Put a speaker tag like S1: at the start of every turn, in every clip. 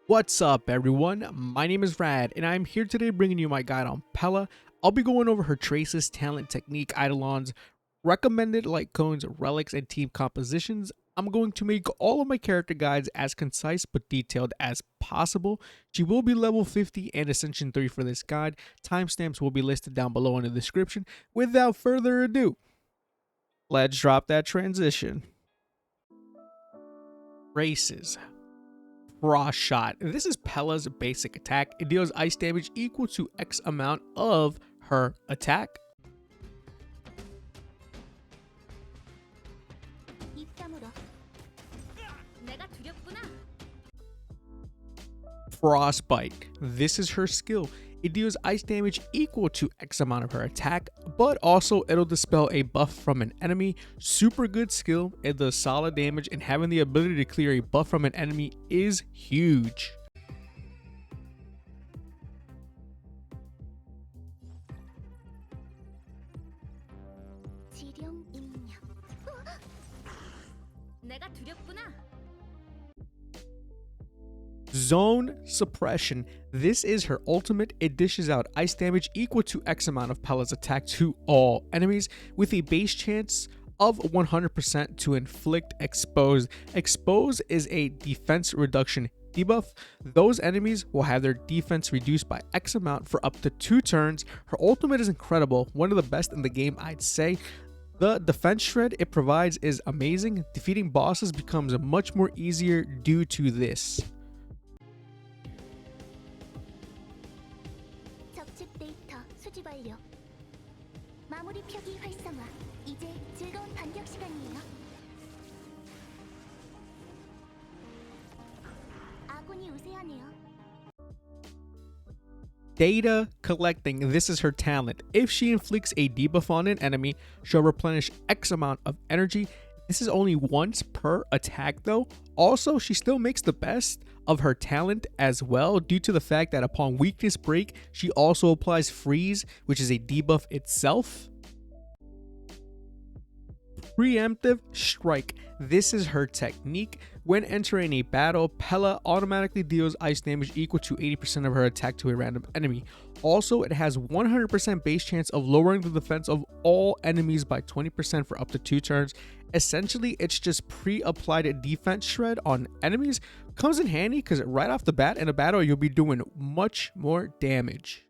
S1: What's up everyone, my name is Rad and I'm here today bringing you my guide on Pela. I'll be going over her traces, talent, technique, Eidolons, recommended like cones, relics, and team compositions. I'm going to make all of my character guides as concise but detailed as possible. She will be level 50 and Ascension 3 for this guide. Timestamps will be listed down below in the description. Without further ado, let's drop that transition. Traces. Frost Shot. This is Pela's basic attack. It deals ice damage equal to X amount of her attack. Frostbite. This is her skill. It deals ice damage equal to X amount of her attack, but also it'll dispel a buff from an enemy. Super good skill. It does solid damage, and having the ability to clear a buff from an enemy is huge. Zone Suppression. This is her ultimate. It dishes out ice damage equal to X amount of Pela's attack to all enemies with a base chance of 100% to inflict Expose. Expose is a defense reduction debuff. Those enemies will have their defense reduced by X amount for up to 2 turns. Her ultimate is incredible, one of the best in the game, I'd say. The defense shred it provides is amazing. Defeating bosses becomes much more easier due to this. Data collecting. This is her talent. If she inflicts a debuff on an enemy, she'll replenish X amount of energy. This is only once per attack though. Also, she still makes the best of her talent as well due to the fact that upon weakness break, she also applies freeze, which is a debuff itself. Preemptive Strike. This is her technique. When entering a battle, Pela automatically deals ice damage equal to 80% of her attack to a random enemy. Also, it has 100% base chance of lowering the defense of all enemies by 20% for up to 2 turns. Essentially, it's just pre-applied defense shred on enemies. Comes in handy because right off the bat in a battle, you'll be doing much more damage.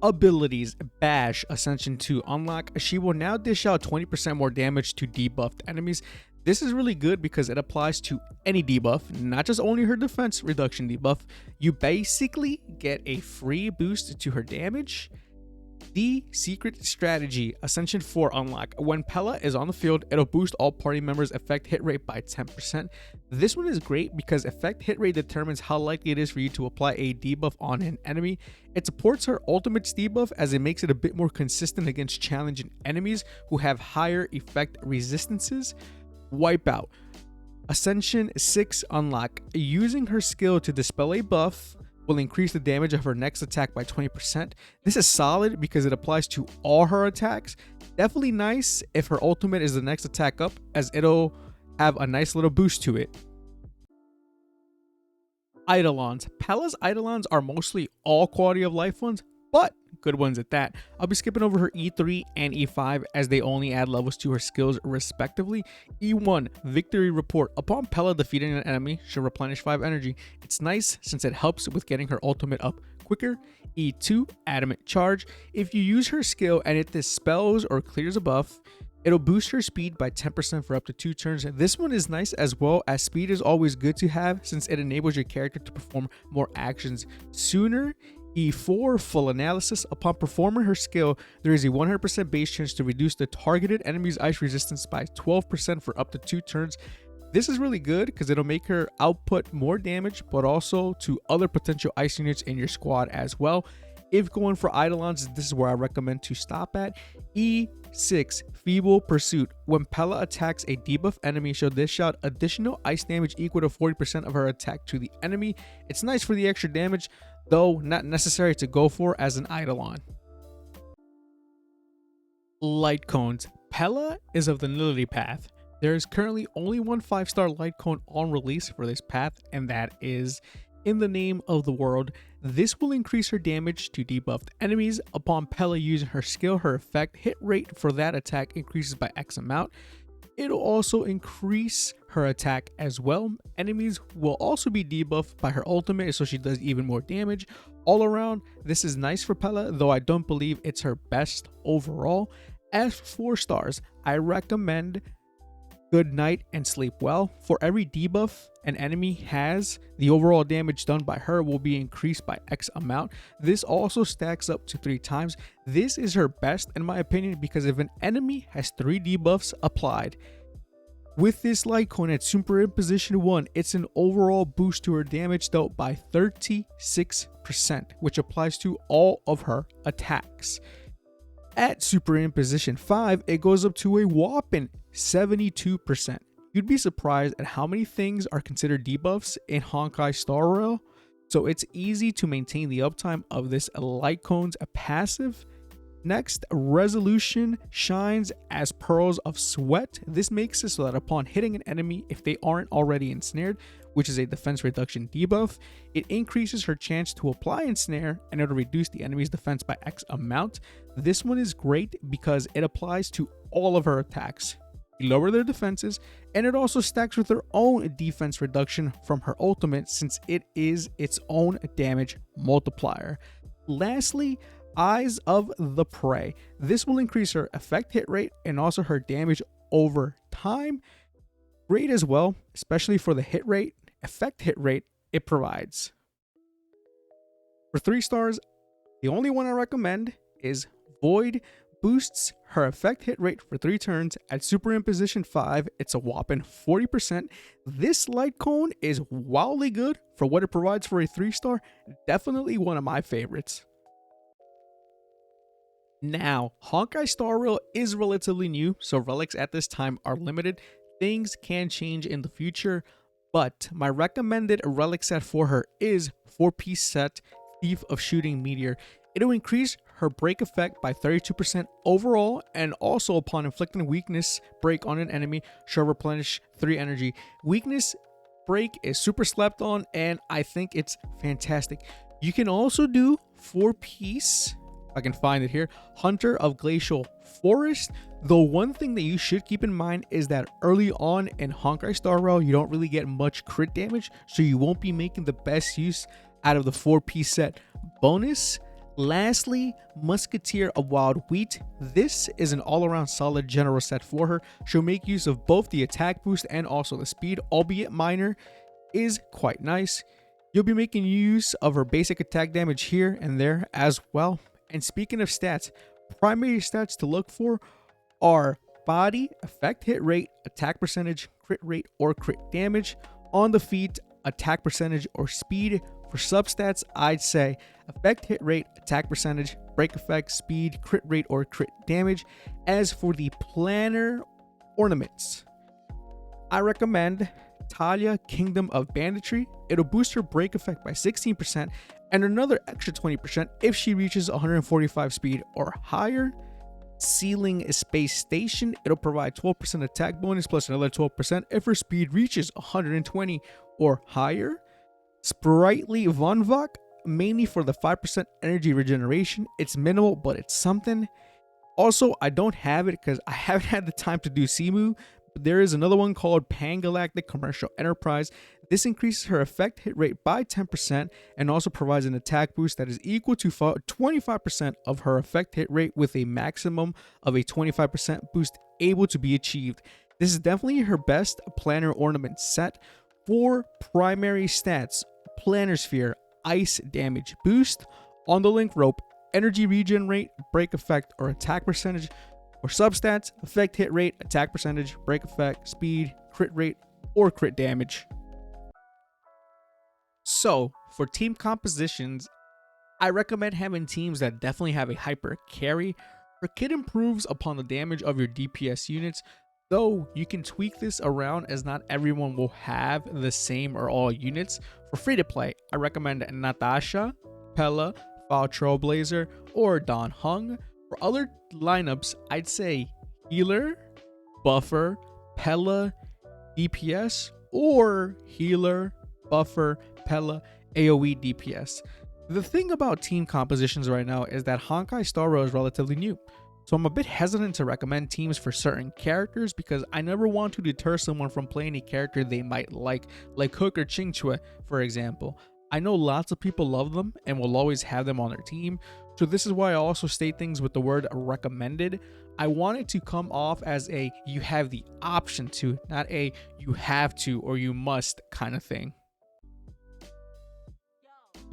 S1: Abilities. Bash. Ascension 2 unlock. She will now dish out 20% more damage to debuffed enemies. This is really good because it applies to any debuff, not just only her defense reduction debuff. You basically get a free boost to her damage. The secret strategy. Ascension 4 unlock. When Pela is on the field, it'll boost all party members' effect hit rate by 10%. This one is great because effect hit rate determines how likely it is for you to apply a debuff on an enemy. It supports her ultimate's debuff as it makes it a bit more consistent against challenging enemies who have higher effect resistances. Wipeout. Ascension 6 unlock. Using her skill to dispel a buff will increase the damage of her next attack by 20%. This is solid because it applies to all her attacks. Definitely nice if her ultimate is the next attack up, as it'll have a nice little boost to it. Eidolons. Pela's Eidolons are mostly all quality of life ones, but good ones at that. I'll be skipping over her E3 and E5 as they only add levels to her skills respectively. E1, Victory Report. Upon Pela defeating an enemy, she'll replenish 5 energy. It's nice since it helps with getting her ultimate up quicker. E2, Adamant Charge. If you use her skill and it dispels or clears a buff, it'll boost her speed by 10% for up to 2 turns. This one is nice as well, as speed is always good to have since it enables your character to perform more actions sooner. E4, Full Analysis. Upon performing her skill, there is a 100% base chance to reduce the targeted enemy's ice resistance by 12% for up to 2 turns. This is really good because it'll make her output more damage, but also to other potential ice units in your squad as well. If going for Eidolons, this is where I recommend to stop at. E6, Feeble Pursuit. When Pela attacks a debuff enemy, she'll dish out additional ice damage equal to 40% of her attack to the enemy. It's nice for the extra damage, though not necessary to go for as an Eidolon. Light Cones. Pela is of the Nility path. There is currently only one 5-star light cone on release for this path, and that is In the Name of the World. This will increase her damage to debuffed enemies. Upon Pela using her skill, her effect hit rate for that attack increases by X amount. It'll also increase her attack as well. Enemies will also be debuffed by her ultimate, so she does even more damage. All around, this is nice for Pela, though I don't believe it's her best overall. As for 4 stars, I recommend Good Night and Sleep Well. For every debuff an enemy has, the overall damage done by her will be increased by X amount. This also stacks up to 3 times. This is her best in my opinion, because if an enemy has 3 debuffs applied with this light cone at super imposition 1, it's an overall boost to her damage dealt by 36%, which applies to all of her attacks. At super imposition 5, it goes up to a whopping 72%. You'd be surprised at how many things are considered debuffs in Honkai Star Rail, so it's easy to maintain the uptime of this light cone's passive. Next, Resolution shines as Pearls of Sweat. This makes it so that upon hitting an enemy, if they aren't already ensnared, which is a defense reduction debuff, it increases her chance to apply ensnare, and it'll reduce the enemy's defense by X amount. This one is great because it applies to all of her attacks. You lower their defenses, and it also stacks with her own defense reduction from her ultimate, since it is its own damage multiplier. Lastly, Eyes of the Prey. This will increase her effect hit rate and also her damage over time. Great as well, especially for the effect hit rate it provides. For 3 stars, the only one I recommend is Void. Boosts her effect hit rate for 3 turns. At super imposition 5, it's a whopping 40%. This light cone is wildly good for what it provides for a 3-star. Definitely one of my favorites. Now, Honkai Star Rail is relatively new, so relics at this time are limited. Things can change in the future, but my recommended relic set for her is 4-piece set Thief of Shooting Meteor. It'll increase her break effect by 32% overall, and also upon inflicting weakness break on an enemy, she'll replenish 3 energy. Weakness break is super slept on, and I think it's fantastic. You can also do 4-piece, I can find it here, Hunter of Glacial Forest. The one thing that you should keep in mind is that early on in Honkai Star Rail, you don't really get much crit damage, so you won't be making the best use out of the 4-piece set bonus. Lastly, Musketeer of Wild Wheat. This is an all-around solid general set for her. She'll make use of both the attack boost and also the speed, albeit minor, is quite nice. You'll be making use of her basic attack damage here and there as well. And speaking of stats, primary stats to look for are body, effect hit rate, attack percentage, crit rate, or crit damage. On the feet, attack percentage or speed. For substats, I'd say effect hit rate, attack percentage, break effect, speed, crit rate, or crit damage. As for the planner ornaments, I recommend Talia, Kingdom of Banditry. It'll boost her break effect by 16% and another extra 20% if she reaches 145 speed or higher. Sealing Space Station. It'll provide 12% attack bonus plus another 12% if her speed reaches 120 or higher. Sprightly Vonvok, mainly for the 5% energy regeneration. It's minimal, but it's something. Also, I don't have it because I haven't had the time to do Simu. But there is another one called Pangalactic Commercial Enterprise. This increases her effect hit rate by 10% and also provides an attack boost that is equal to 25% of her effect hit rate, with a maximum of a 25% boost able to be achieved. This is definitely her best planner ornament set. For primary stats, Planner Sphere, ice damage boost. On the link rope, energy regen rate, break effect, or attack percentage. For substats, effect hit rate, attack percentage, break effect, speed, crit rate, or crit damage. So, for team compositions, I recommend having teams that definitely have a hyper carry. Her kit improves upon the damage of your DPS units, though you can tweak this around as not everyone will have the same or all units. For free to play, I recommend Natasha, Pela, Foul Trailblazer, or Don Hung. For other lineups, I'd say Healer, Buffer, Pela, DPS, or Healer, Buffer, Pela, AoE DPS. The thing about team compositions right now is that Honkai Star Rail is relatively new, so I'm a bit hesitant to recommend teams for certain characters because I never want to deter someone from playing a character they might like Hook or Qingque, for example. I know lots of people love them and will always have them on their team, so this is why I also state things with the word recommended. I want it to come off as a you have the option to, not a you have to or you must kind of thing.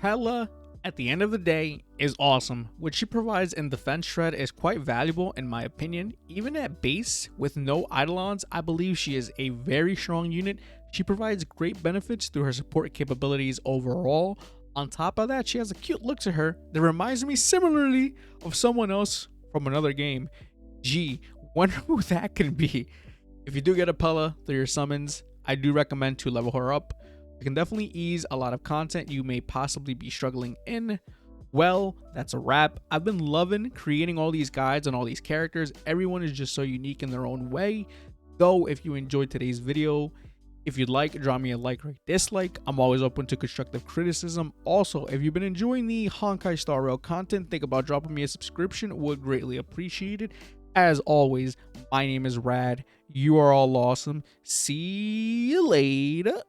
S1: Pela, at the end of the day, is awesome. What she provides in defense shred is quite valuable in my opinion. Even at base with no Eidolons, I believe she is a very strong unit. She provides great benefits through her support capabilities overall. On top of that, she has a cute look to her that reminds me similarly of someone else from another game. Gee, wonder who that can be. If you do get a Pela through your summons, I do recommend to level her up. It can definitely ease a lot of content you may possibly be struggling in. Well, that's a wrap. I've been loving creating all these guides on all these characters. Everyone is just so unique in their own way. Though, if you enjoyed today's video, if you'd like, drop me a like or a dislike. I'm always open to constructive criticism. Also, if you've been enjoying the Honkai Star Rail content, think about dropping me a subscription. Would greatly appreciate it. As always, my name is Rad. You are all awesome. See you later.